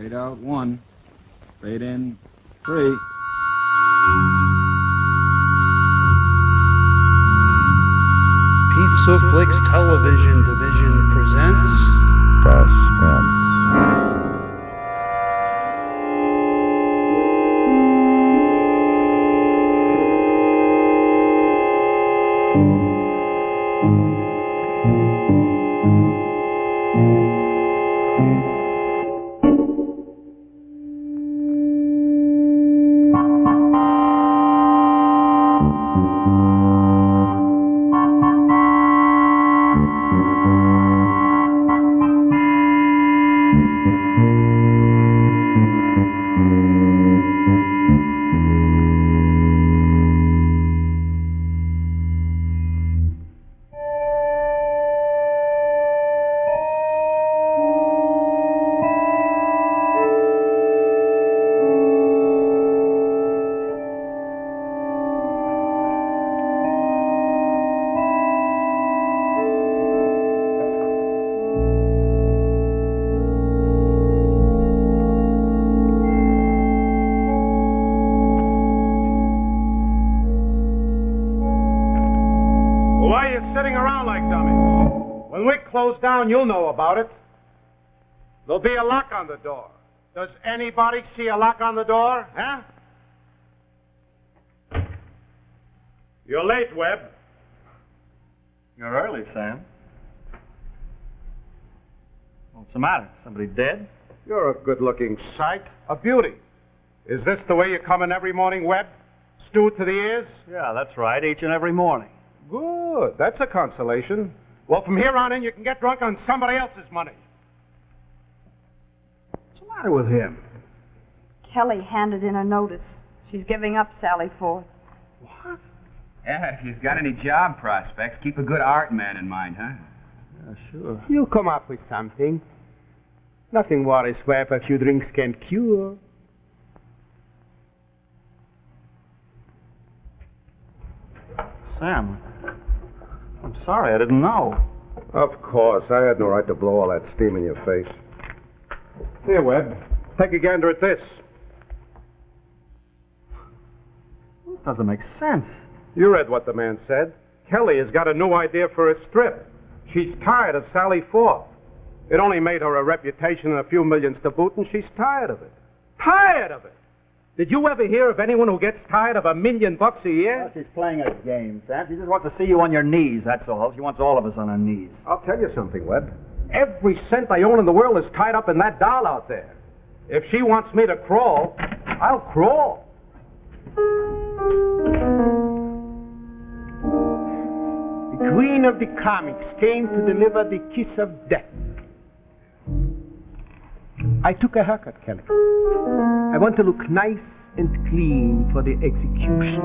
Fade out 1. Fade in 3. Pizza Flix Television Division presents Suspense. Down, you'll know about it. There'll be a lock on the door. Does anybody see a lock on the door, huh? You're late, Webb. You're early, Sam. What's the matter? Somebody dead? You're a good-looking sight. A beauty. Is this the way you come in every morning, Webb? Stewed to the ears? Yeah, that's right, each and every morning. Good. That's a consolation. Well, from here on in, you can get drunk on somebody else's money. What's the matter with him? Kelly handed in a notice. She's giving up Sally Forth. What? Yeah, if you've got any job prospects, keep a good art man in mind, huh? Yeah, sure. You'll come up with something. Nothing worries Webb a few drinks can cure. Sam, I'm sorry, I didn't know. Of course. I had no right to blow all that steam in your face. Here, Webb. Take a gander at this. This doesn't make sense. You read what the man said. Kelly has got a new idea for a strip. She's tired of Sally Forth. It only made her a reputation and a few millions to boot, and she's tired of it. Tired of it! Did you ever hear of anyone who gets tired of $1 million a year? Well, she's playing a game, Sam. She just wants to see you on your knees, that's all. She wants all of us on our knees. I'll tell you something, Webb. Every cent I own in the world is tied up in that doll out there. If she wants me to crawl, I'll crawl. The queen of the comics came to deliver the kiss of death. I took a haircut, Kelly. I want to look nice and clean for the execution.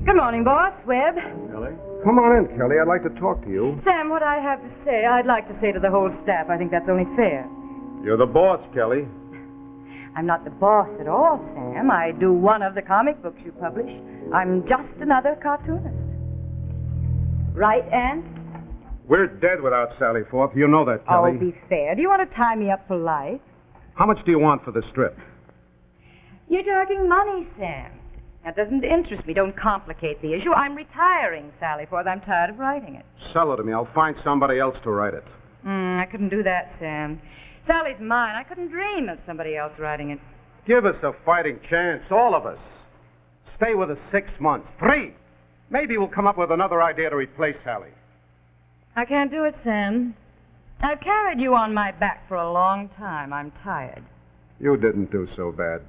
Good morning, boss. Webb. Kelly? Come on in, Kelly. I'd like to talk to you. Sam, what I have to say, I'd like to say to the whole staff. I think that's only fair. You're the boss, Kelly. I'm not the boss at all, Sam. I do one of the comic books you publish. I'm just another cartoonist. Right, Aunt? We're dead without Sally Forth. You know that, Kelly. Oh, be fair. Do you want to tie me up for life? How much do you want for the strip? You're talking money, Sam. That doesn't interest me. Don't complicate the issue. I'm retiring Sally Forth. I'm tired of writing it. Sell it to me. I'll find somebody else to write it. I couldn't do that, Sam. Sally's mine. I couldn't dream of somebody else writing it. Give us a fighting chance, all of us. Stay with us 6 months. 3. Maybe we'll come up with another idea to replace Sally. I can't do it, Sam. I've carried you on my back for a long time. I'm tired. You didn't do so bad.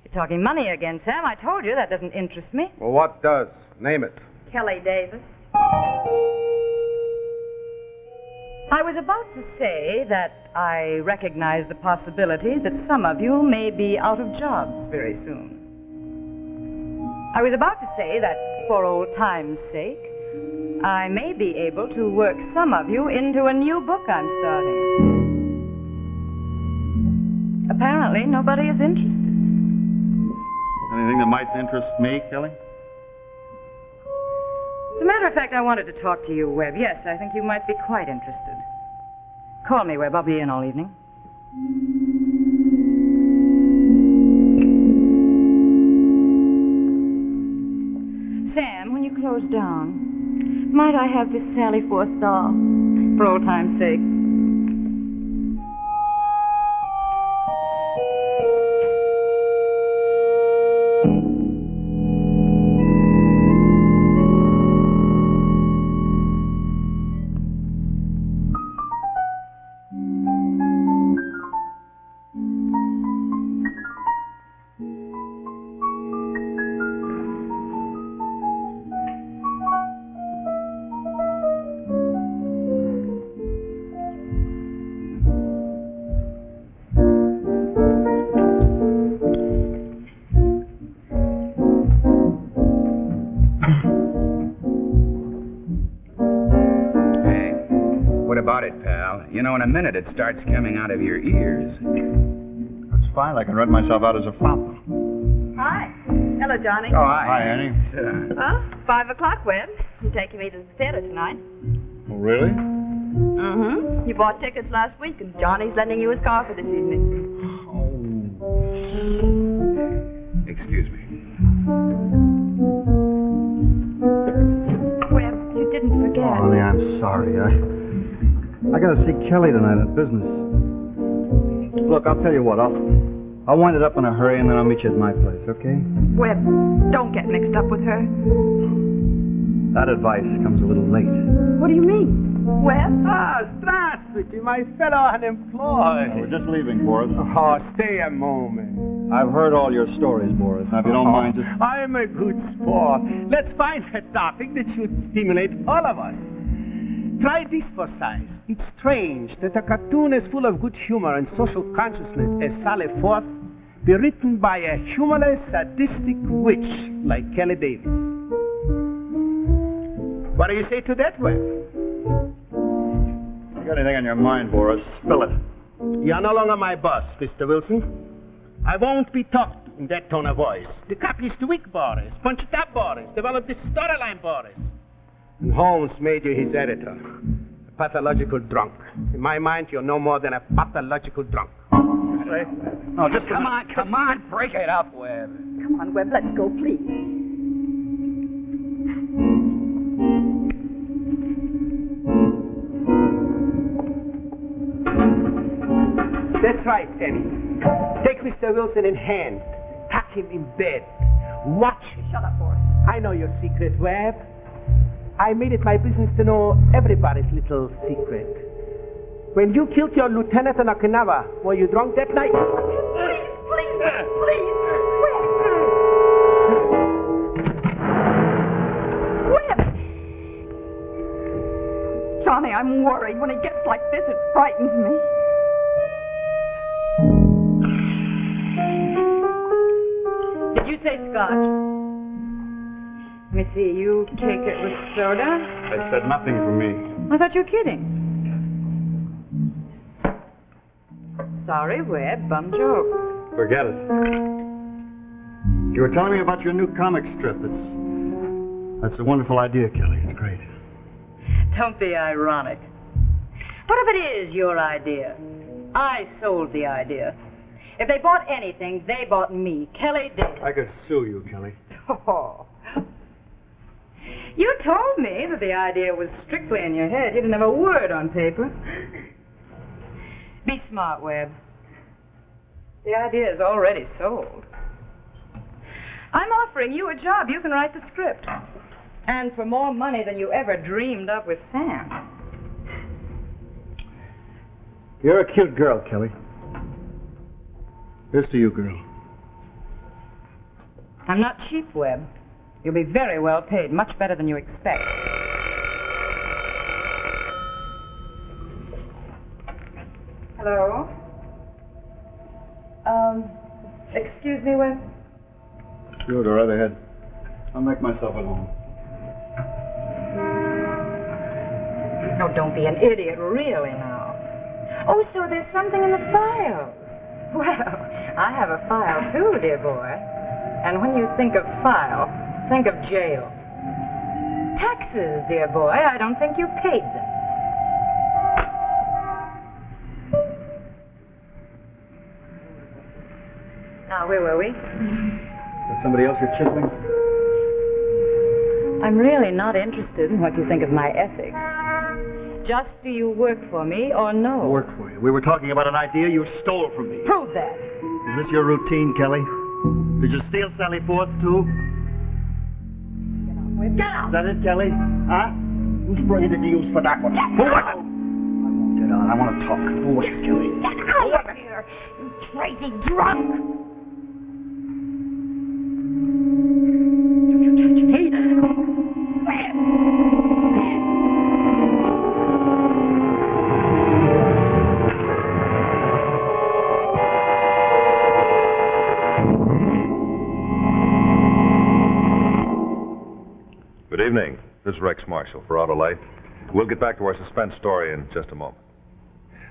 You're talking money again, Sam. I told you that doesn't interest me. Well, what does? Name it. Kelly Davis. I was about to say that I recognize the possibility that some of you may be out of jobs very soon. I was about to say that, for old time's sake, I may be able to work some of you into a new book I'm starting. Apparently, nobody is interested. Anything that might interest me, Kelly? As a matter of fact, I wanted to talk to you, Webb. Yes, I think you might be quite interested. Call me, Webb. I'll be in all evening. Sam, when you close down, might I have this Sally Forth doll? For old time's sake. You know, in a minute it starts coming out of your ears. That's fine. I can rent myself out as a fountain. Hi. Hello, Johnny. Oh, hi. Hi, Annie. Well, 5 o'clock, Webb. You're taking me to the theater tonight. Oh, really? Mm-hmm. You bought tickets last week, and Johnny's lending you his car for this evening. Excuse me. Webb, you didn't forget. Oh, honey, I'm sorry. I gotta see Kelly tonight at business. Look, I'll tell you what. I'll wind it up in a hurry, and then I'll meet you at my place, okay? Webb, don't get mixed up with her. That advice comes a little late. What do you mean? Webb? Ah, здравствуйте, my fellow unemployed. We're just leaving, Boris. Oh, stay a moment. I've heard all your stories, Boris. Now, if you don't mind, just... I'm a good sport. Let's find a topic that should stimulate all of us. Try this for size. It's strange that a cartoon as full of good humor and social consciousness as Sally Forth be written by a humorless, sadistic witch like Kelly Davis. What do you say to that, Webb? You got anything on your mind, Boris? Spill it. You're no longer my boss, Mr. Wilson. I won't be talked to in that tone of voice. The copy is too weak, Boris. Punch it up, Boris. Develop this storyline, Boris. And Holmes made you his editor. A pathological drunk. In my mind, you're no more than a pathological drunk. Say? No, just Come on, break it up, Webb. Come on, Webb, let's go, please. That's right, Penny. Take Mr. Wilson in hand. Tuck him in bed. Watch him. Shut up, Boris. I know your secret, Webb. I made it my business to know everybody's little secret. When you killed your lieutenant in Okinawa, were you drunk that night? Please, please. Webb! Johnny, I'm worried. When it gets like this, it frightens me. Did you say scotch? Let me see, you take it with soda? I said nothing for me. I thought you were kidding. Sorry, Webb, bum joke. Forget it. You were telling me about your new comic strip. That's a wonderful idea, Kelly. It's great. Don't be ironic. What if it is your idea? I sold the idea. If they bought anything, they bought me, Kelly Davis. I could sue you, Kelly. Oh. You told me that the idea was strictly in your head. You didn't have a word on paper. Be smart, Webb. The idea is already sold. I'm offering you a job. You can write the script. And for more money than you ever dreamed of with Sam. You're a cute girl, Kelly. Here's to you, girl. I'm not cheap, Webb. You'll be very well paid, much better than you expect. Hello? Excuse me, Webb? Sure, go right ahead. I'll make myself at home. No, don't be an idiot, really now. Oh, so there's something in the files. Well, I have a file too, dear boy. And when you think of file, think of jail. Taxes, dear boy. I don't think you paid them. where were we? Is somebody else you're chiseling? I'm really not interested in what you think of my ethics. Just do you work for me or no? I work for you. We were talking about an idea you stole from me. Prove that. Is this your routine, Kelly? Did you steal Sally Forth, too? Get out. Is that it, Kelly? Huh? Whose brain did you use for that one? Who was it? I won't get on. I want to talk. Who was it, Kelly? Get out of here, you crazy drunk! Don't you touch me. Good evening. This is Rex Marshall for Autolite. We'll get back to our suspense story in just a moment.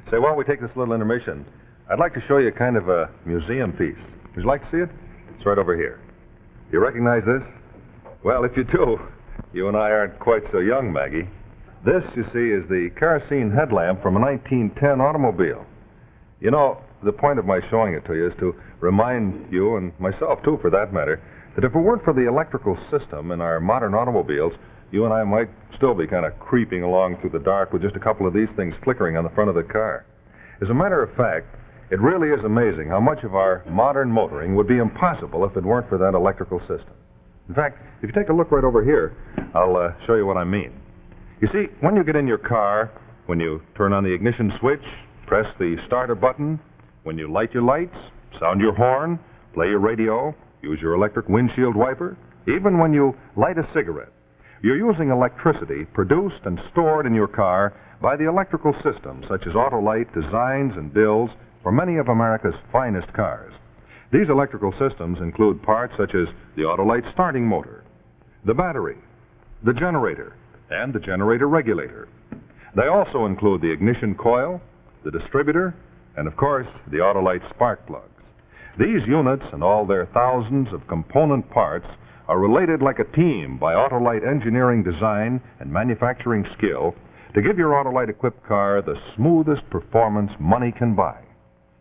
Say, while we take this little intermission, I'd like to show you kind of a museum piece. Would you like to see it? It's right over here. You recognize this? Well, if you do, you and I aren't quite so young, Maggie. This, you see, is the kerosene headlamp from a 1910 automobile. You know, the point of my showing it to you is to remind you, and myself too for that matter, that if it weren't for the electrical system in our modern automobiles, you and I might still be kind of creeping along through the dark with just a couple of these things flickering on the front of the car. As a matter of fact, it really is amazing how much of our modern motoring would be impossible if it weren't for that electrical system. In fact, if you take a look right over here, I'll show you what I mean. You see, when you get in your car, when you turn on the ignition switch, press the starter button, when you light your lights, sound your horn, play your radio, use your electric windshield wiper, even when you light a cigarette, you're using electricity produced and stored in your car by the electrical system, such as Autolite designs and builds for many of America's finest cars. These electrical systems include parts such as the Autolite starting motor, the battery, the generator, and the generator regulator. They also include the ignition coil, the distributor, and of course, the Autolite spark plugs. These units and all their thousands of component parts are related like a team by Autolite engineering design and manufacturing skill to give your Autolite-equipped car the smoothest performance money can buy.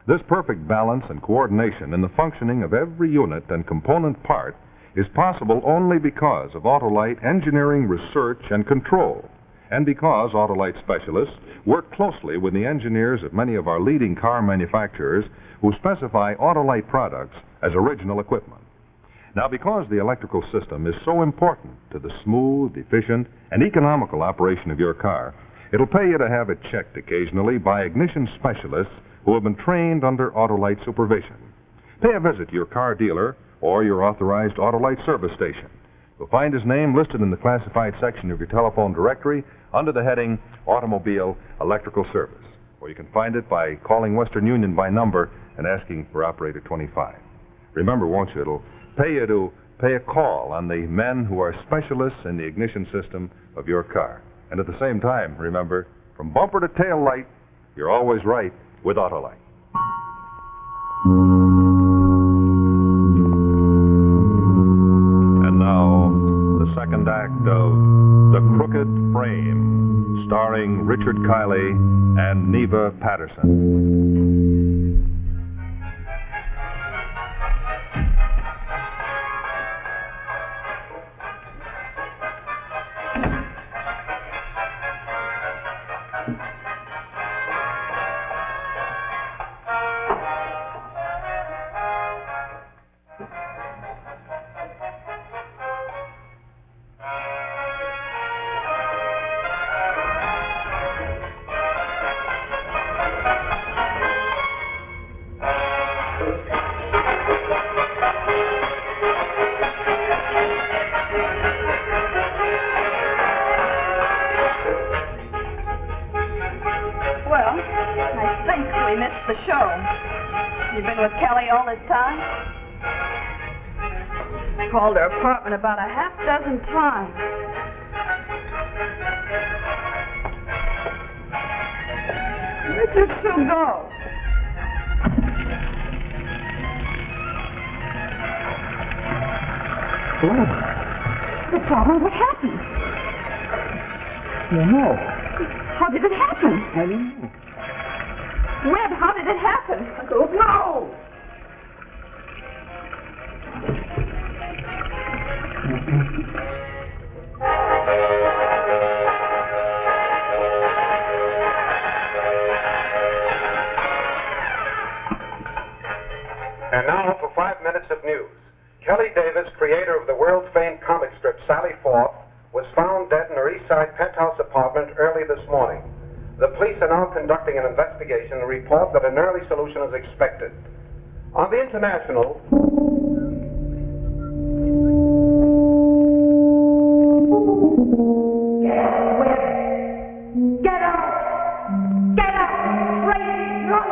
This perfect balance and coordination in the functioning of every unit and component part is possible only because of Autolite engineering research and control, and because Autolite specialists work closely with the engineers of many of our leading car manufacturers who specify Autolite products as original equipment. Now, because the electrical system is so important to the smooth, efficient, and economical operation of your car, it'll pay you to have it checked occasionally by ignition specialists who have been trained under Autolite supervision. Pay a visit to your car dealer or your authorized Autolite service station. You'll find his name listed in the classified section of your telephone directory under the heading Automobile Electrical Service, or you can find it by calling Western Union by number and asking for operator 25. Remember, won't you, it'll pay you to pay a call on the men who are specialists in the ignition system of your car. And at the same time, remember, from bumper to tail light, you're always right with Autolite. And now, the second act of The Crooked Frame, starring Richard Kiley and Neva Patterson. The show. You've been with Kelly all this time? Called her apartment about a half dozen times. Where'd you two go? What's the problem? What happened? I don't know. How did it happen? I don't know. Webb, how did it happen? I don't know. now conducting an investigation and report that an early solution is expected. On the international... Get out! Get out! Tracy, run!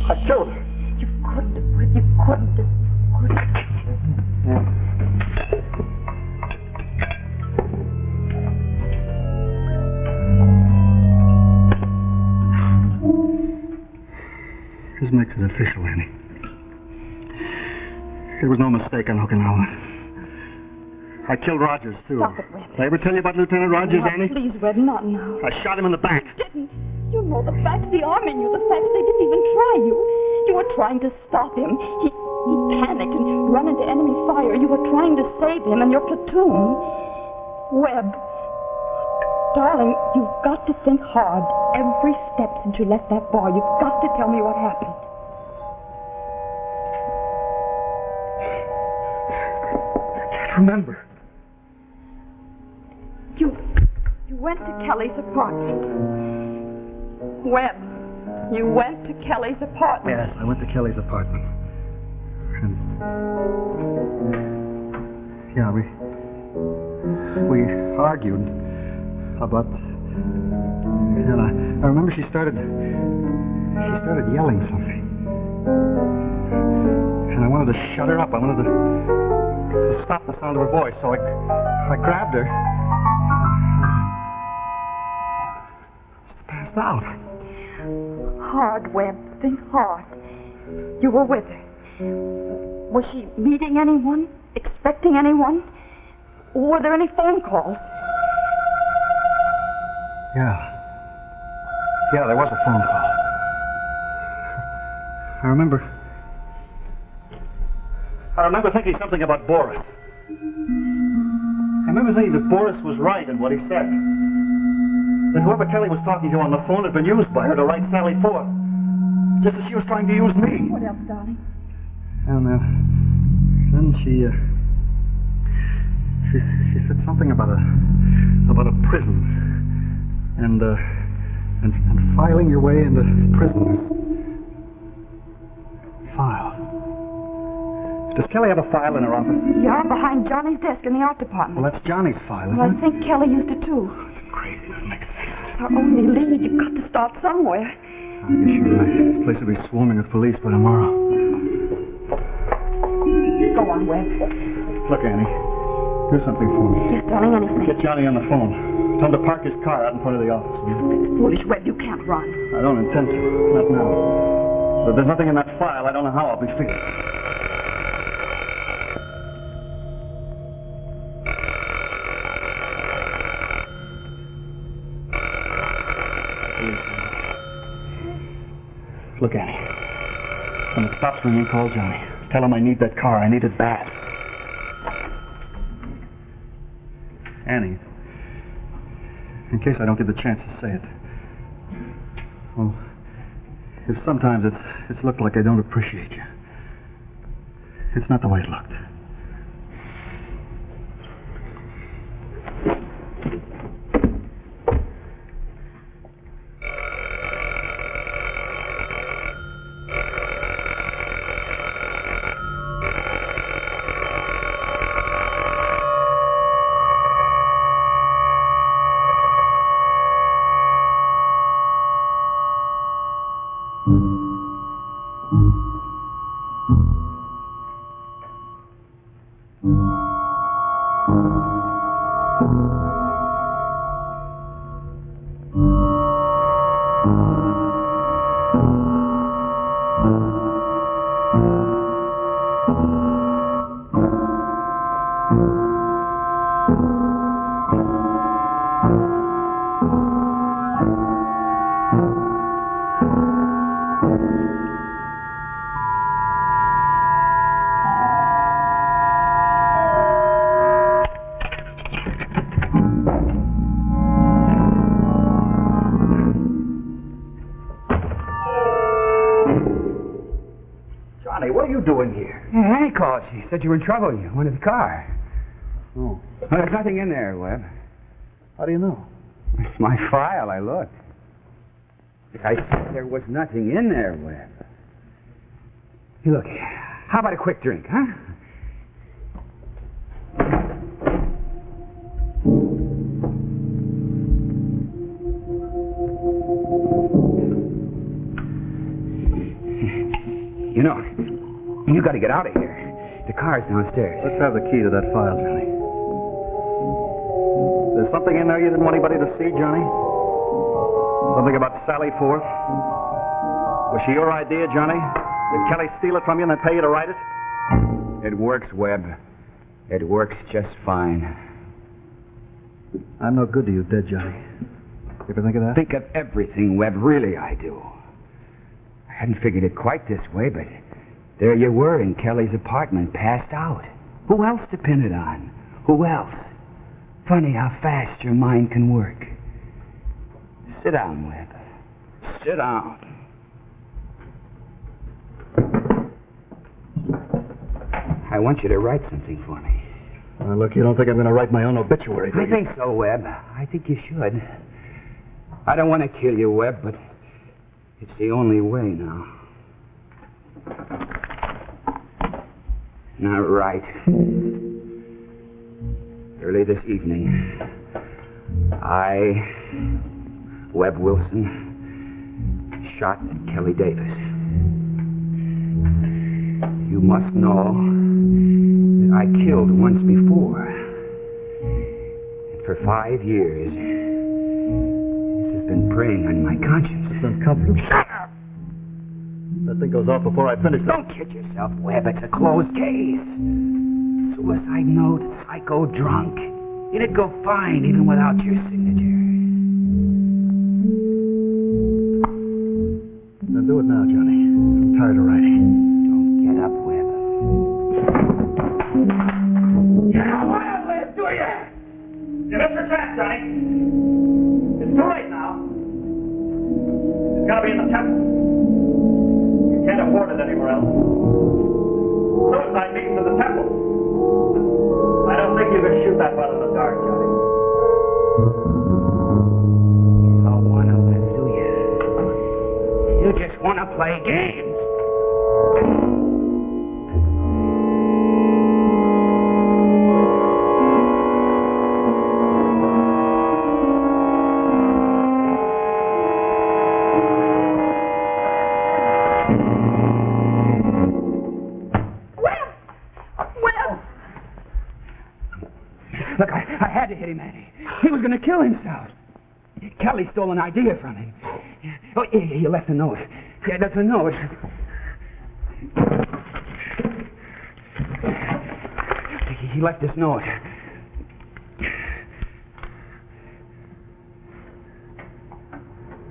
I killed her. You couldn't have, Webb. You couldn't have. This makes it official, Annie. There was no mistake on Okinawa. I killed Rogers, too. Stop it, Webb. Did I ever tell you about Lieutenant Rogers, Annie? Please, Webb, not now. I shot him in the back. You didn't. You know the facts. The Army knew the facts. They didn't even try you. You were trying to stop him. He panicked and ran into enemy fire. You were trying to save him and your platoon. Webb, darling, you've got to think hard every step since you left that bar. You've got to tell me what happened. I can't remember. You went to Kelly's apartment. Webb, you went to Kelly's apartment. Yes, I went to Kelly's apartment. And... yeah, we argued about... and I remember she started yelling something. And I wanted to shut her up. I wanted to stop the sound of her voice, so I grabbed her. Just passed out. Hard, Webb. Think hard. You were with her. Was she meeting anyone? Expecting anyone? Were there any phone calls? Yeah, there was a phone call. I remember thinking something about Boris. I remember thinking that Boris was right in what he said. That whoever Kelly was talking to on the phone had been used by her to write Sally Forth. Just as she was trying to use me. What else, darling? And then she said something about a prison. And filing your way into prisoners. File. Does Kelly have a file in her office? Yeah, behind Johnny's desk in the art department. Well, that's Johnny's file, isn't Well, it? I think Kelly used it too. It's crazy. Doesn't make sense. It's our only lead. You've got to start somewhere. I guess you're right. This place will be swarming with police by tomorrow. Go on, Webb. Look, Annie. Do something for me. Yes, darling, anything. Get Johnny on the phone. Tell him to park his car out in front of the office. It's foolish, Webb. You can't run. I don't intend to. Not now. But if there's nothing in that file, I don't know how I'll be figured. Look, Annie. When it stops ringing, call Johnny. Tell him I need that car. I need it bad. Annie, in case I don't get the chance to say it. Well, if sometimes it's looked like I don't appreciate you. It's not the way it looked. Johnny, what are you doing here? Yeah, Annie called. She said you were in trouble. You wanted the car. Oh. Well, there's nothing in there, Webb. How do you know? It's my file. I looked. I said there was nothing in there, Webb. Hey, look, how about a quick drink, huh? You know, you got to get out of here. The car's downstairs. Let's have the key to that file, Johnny. There's something in there you didn't want anybody to see, Johnny? Something about Sally Forth? Was she your idea, Johnny? Did Kelly steal it from you and then pay you to write it? It works, Webb. It works just fine. I'm no good to you, dead Johnny. You ever think of that? Think of everything, Webb. Really, I do. I hadn't figured it quite this way, but there you were in Kelly's apartment, passed out. Who else to pin it on? Who else? Funny how fast your mind can work. Sit down, Webb. Sit down. I want you to write something for me. Look, you don't think I'm going to write my own obituary, do you? I think so, Webb. I think you should. I don't want to kill you, Webb, but it's the only way now. Now, right. Early this evening, I, Webb Wilson, shot Kelly Davis. You must know that I killed once before. And for 5 years, this has been preying on my conscience. It's uncomfortable. Shut up! That thing goes off before I finish. Don't kid yourself, Webb. It's a closed case. Suicide note, psycho drunk. It'd go fine even without your signature. Now do it now, Johnny. I'm tired of writing. Don't get up, Webb. You don't want to live, do you? You missed your chance, Johnny. It's too late now. It's got to be in the temple. You can't afford it anywhere else. Suicide means in the temple. I don't think you can shoot that well in the dark, Johnny. You don't want to live, do you? You just want to play games. Look, I had to hit him, Annie. He was going to kill himself. Kelly stole an idea from him. Oh, he left a note. Yeah, that's a note. He left this note.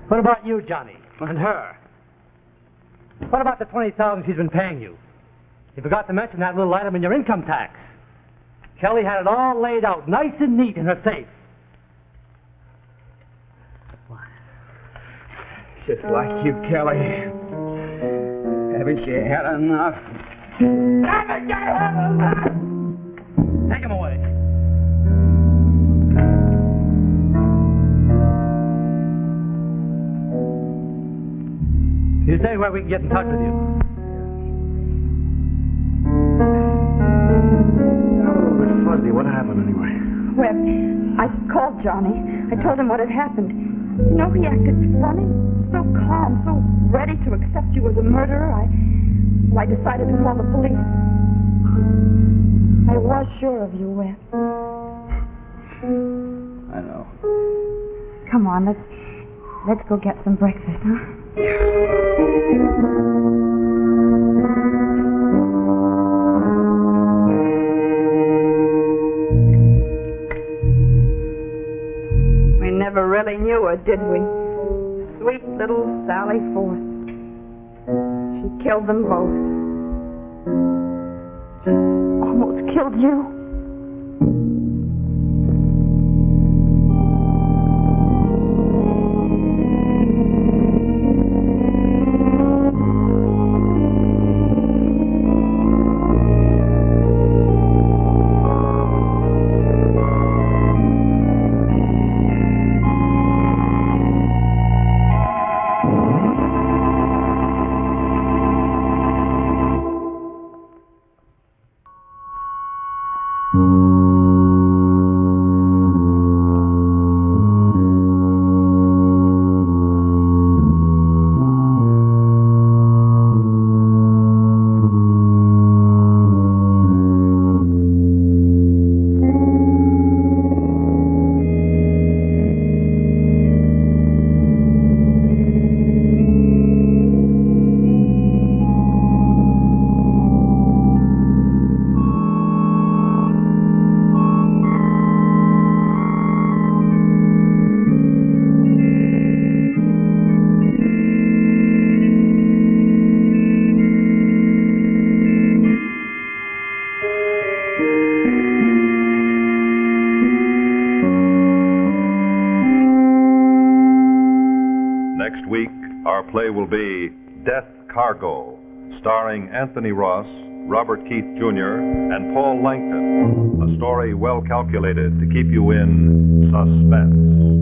What about you, Johnny? And her? What about the $20,000 she's been paying you? You forgot to mention that little item in your income tax. Kelly had it all laid out, nice and neat in her safe. Just like you, Kelly. Haven't you had enough? Haven't you had enough? Take him away. You say where we can get in touch with you. Fuzzy, what happened anyway? Webb, I called Johnny. I told him what had happened. You know, he acted funny, so calm, so ready to accept you as a murderer. I decided to call the police. I was sure of you, Webb. I know. Come on, let's go get some breakfast, huh? We never really knew her, did we? Sweet little Sally Forth. She killed them both. She almost killed you. play will be Death Cargo, starring Anthony Ross, Robert Keith Jr., and Paul Langton. A story well calculated to keep you in suspense.